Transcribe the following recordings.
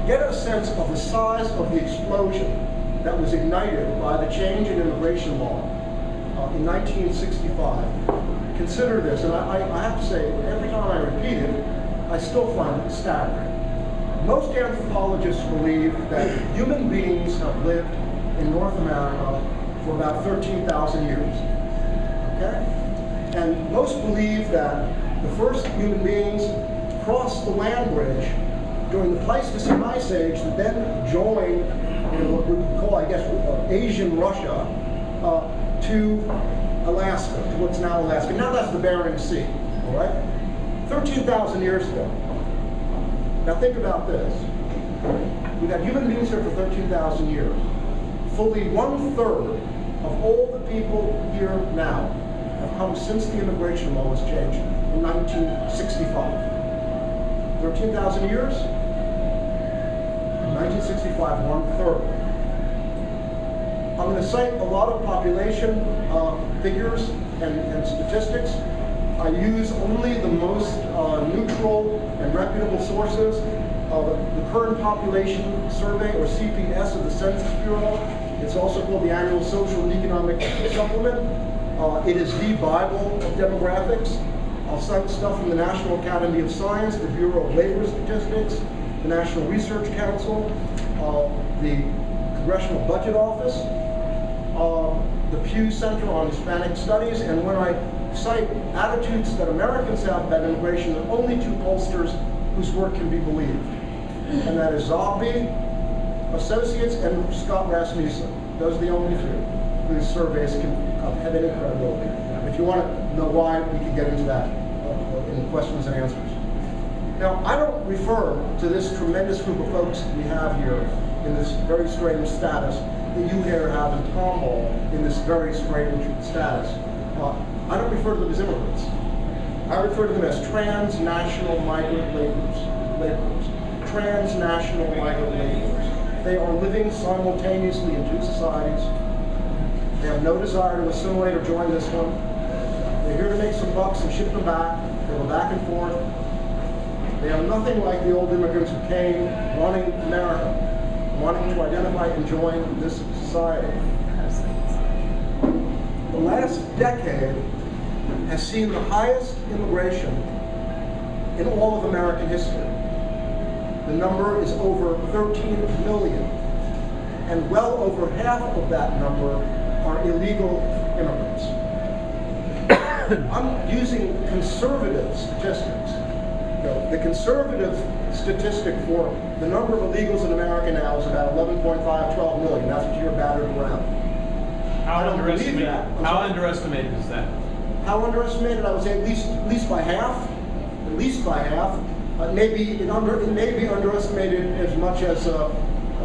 get a sense of the size of the explosion that was ignited by the change in immigration law in 1965. Consider this, and I have to say, every time I repeat it, I still find it staggering. Most anthropologists believe that human beings have lived in North America for about 13,000 years, okay? And most believe that the first human beings crossed the land bridge during the Pleistocene Ice Age that then joined what we would call, I guess, Asian Russia to Alaska, to what's now Alaska. Now that's the Bering Sea, all right? 13,000 years ago. Now think about this. We've had human beings here for 13,000 years. Fully 1/3 of all the people here now have come since the immigration law was changed in 1965. 13,000 years? In 1965, 1/3. I'm going to cite a lot of population figures and statistics. I use only the most neutral and reputable sources. The current population survey, or CPS, of the Census Bureau. It's also called the Annual Social and Economic Supplement. It is the Bible of demographics. I'll cite stuff from the National Academy of Science, the Bureau of Labor Statistics, the National Research Council, the Congressional Budget Office, the Pew Center on Hispanic Studies, and when I cite attitudes that Americans have about immigration, there are only two pollsters whose work can be believed, and that is Zogby Associates and Scott Rasmussen. Those are the only two whose surveys can have any credibility. If you want to know why, we can get into that in questions and answers. Now, I don't refer to this tremendous group of folks we have here in this very strange status that you here have in Tomball in this very strange status. I don't refer to them as immigrants. I refer to them as transnational migrant laborers. Transnational migrant laborers. They are living simultaneously in two societies. They have no desire to assimilate or join this one. They're here to make some bucks and ship them back. They go back and forth. They are nothing like the old immigrants who came wanting America, wanting to identify and join this society. The last decade has seen the highest immigration in all of American history. The number is over 13 million, and well over half of that number are illegal immigrants. I'm using conservative statistics. The conservative statistic for the number of illegals in America now is about 11.5, 12 million. That's what you're battered around. How underestimated is that? How underestimated? I would say at least by half. At least by half. It may be underestimated as much as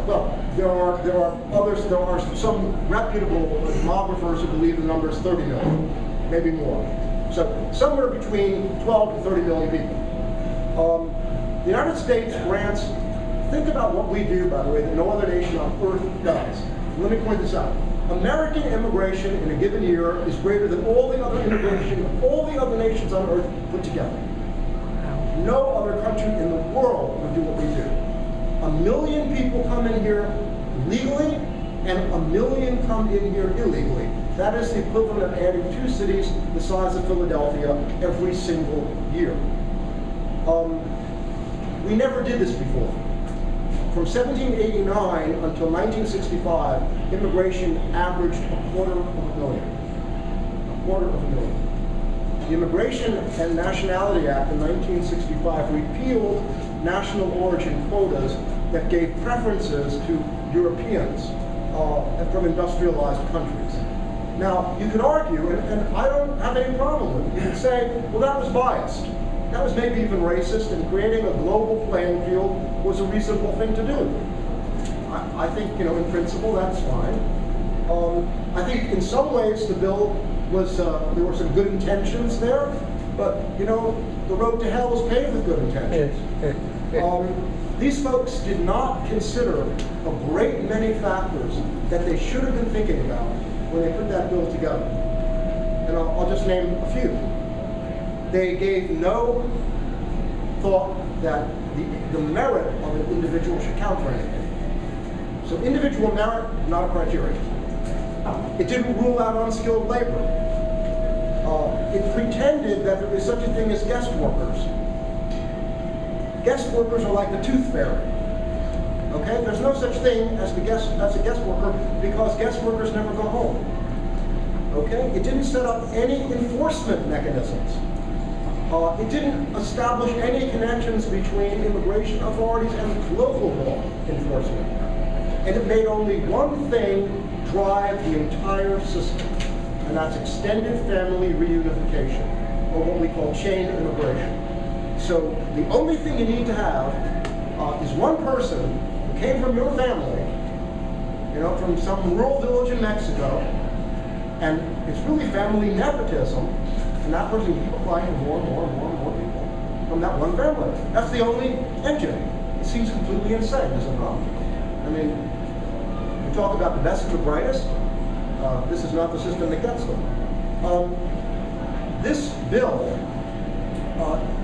well. There are others. There are some reputable demographers who believe the number is 30 million, maybe more. So somewhere between 12 to 30 million people. The United States grants. Think about what we do, by the way, that no other nation on earth does. Let me point this out. American immigration in a given year is greater than all the other immigration of all the other nations on earth put together. No other country in the world would do what we do. 1 million people come in here legally, and 1 million come in here illegally. That is the equivalent of adding 2 cities the size of Philadelphia every single year. We never did this before. From 1789 until 1965, immigration averaged 250,000. 250,000. The Immigration and Nationality Act in 1965 repealed national origin quotas that gave preferences to Europeans from industrialized countries. Now, you could argue, and I don't have any problem with it, you could say, well, that was biased. That was maybe even racist, and creating a global playing field was a reasonable thing to do. I think, in principle, that's fine. I think in some ways the bill was, there were some good intentions there, but, the road to hell is paved with good intentions. These folks did not consider a great many factors that they should have been thinking about when they put that bill together. And I'll just name a few. They gave no thought that the merit of an individual should count for anything. So individual merit, not a criterion. It didn't rule out unskilled labor. It pretended that there is such a thing as guest workers. Guest workers are like the tooth fairy. Okay? There's no such thing as a guest worker because guest workers never go home. Okay? It didn't set up any enforcement mechanisms. It didn't establish any connections between immigration authorities and local law enforcement. And it made only one thing drive the entire system, and that's extended family reunification, or what we call chain immigration. So the only thing you need to have is one person who came from your family, from some rural village in Mexico, and it's really family nepotism, and that person will keep applying to more and more and more and more people from that one family. That's the only engine. It seems completely insane, does it not? I mean, we talk about the best of the brightest. This is not the system that gets them. This bill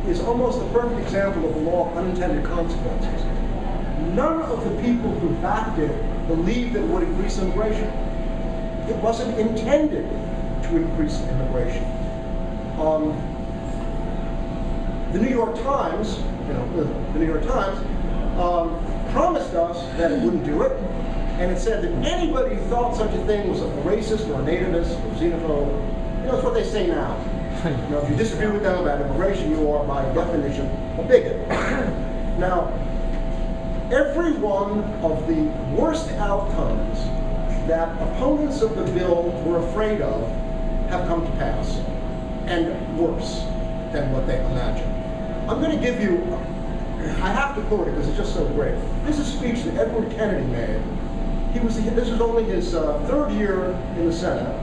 is almost the perfect example of the law of unintended consequences. None of the people who backed it believed that it would increase immigration. It wasn't intended to increase immigration. The New York Times, promised us that it wouldn't do it, and it said that anybody who thought such a thing was a racist or a nativist or xenophobe, it's what they say now. If you disagree with them about immigration, you are by definition a bigot. Now, every one of the worst outcomes that opponents of the bill were afraid of have come to pass, and worse than what they imagined. I'm going to give you, I have to quote it because it's just so great. This is a speech that Edward Kennedy made. This was only his third year in the Senate.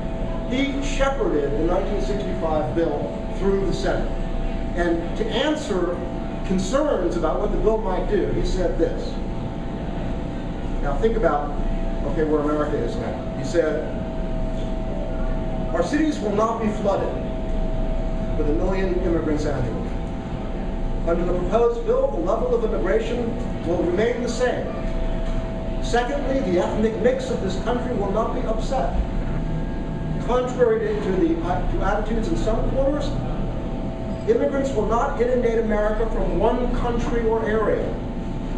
He shepherded the 1965 bill through the Senate. And to answer concerns about what the bill might do, he said this. Now think about, where America is now. He said, our cities will not be flooded with 1 million immigrants annually. Under the proposed bill, the level of immigration will remain the same. Secondly, the ethnic mix of this country will not be upset. Contrary to attitudes in some quarters, immigrants will not inundate America from one country or area.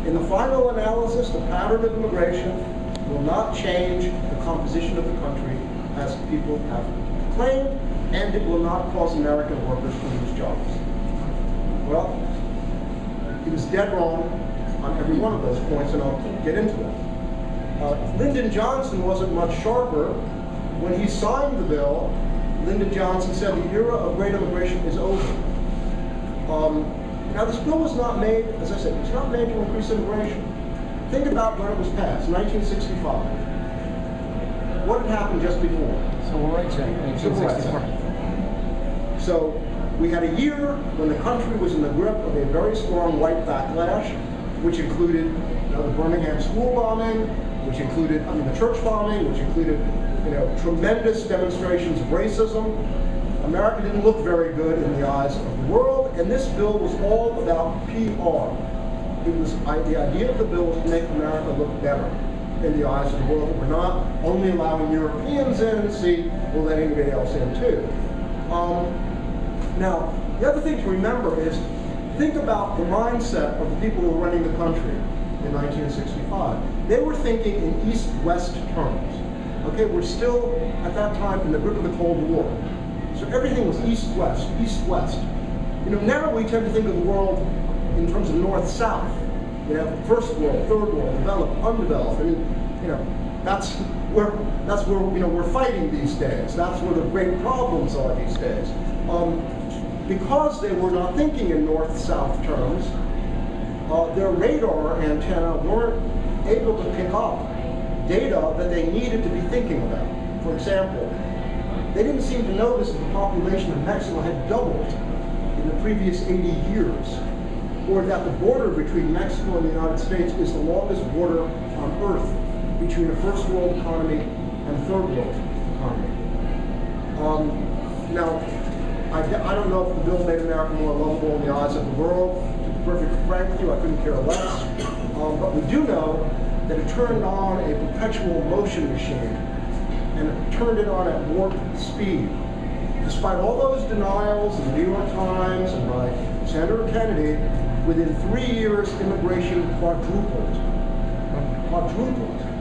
In the final analysis, the pattern of immigration will not change the composition of the country as people have claimed, and it will not cause American workers to lose jobs. Well, he was dead wrong on every one of those points, and I'll get into it. Lyndon Johnson wasn't much sharper. When he signed the bill, Lyndon Johnson said the era of great immigration is over. Now this bill was not made, as I said, it was not made to increase immigration. Think about when it was passed, 1965. What had happened just before? Civil Rights Act, 1964. So we had a year when the country was in the grip of a very strong white backlash, which included the Birmingham school bombing, which included, the church bombing, which included, tremendous demonstrations of racism. America didn't look very good in the eyes of the world, and this bill was all about PR. It was the idea of the bill was to make America look better in the eyes of the world. We're not only allowing Europeans in and see, we'll let anybody else in too. Now, the other thing to remember is, think about the mindset of the people who were running the country in 1965. They were thinking in East-West terms. We're still, at that time, in the grip of the Cold War. So everything was East-West, East-West. Now we tend to think of the world in terms of North-South. First world, third world, developed, undeveloped. That's where we're fighting these days. That's where the great problems are these days. Because they were not thinking in North-South terms, their radar antenna weren't able to pick up data that they needed to be thinking about. For example, they didn't seem to notice that the population of Mexico had doubled in the previous 80 years, or that the border between Mexico and the United States is the longest border on Earth between a first world economy and a third world economy. Now, I don't know if the bill made America more lovable in the eyes of the world. To perfectly frank with you, I couldn't care less. But we do know that it turned on a perpetual motion machine, and it turned it on at warp speed. Despite all those denials in the New York Times and by Senator Kennedy, within 3 years, immigration quadrupled. Quadrupled.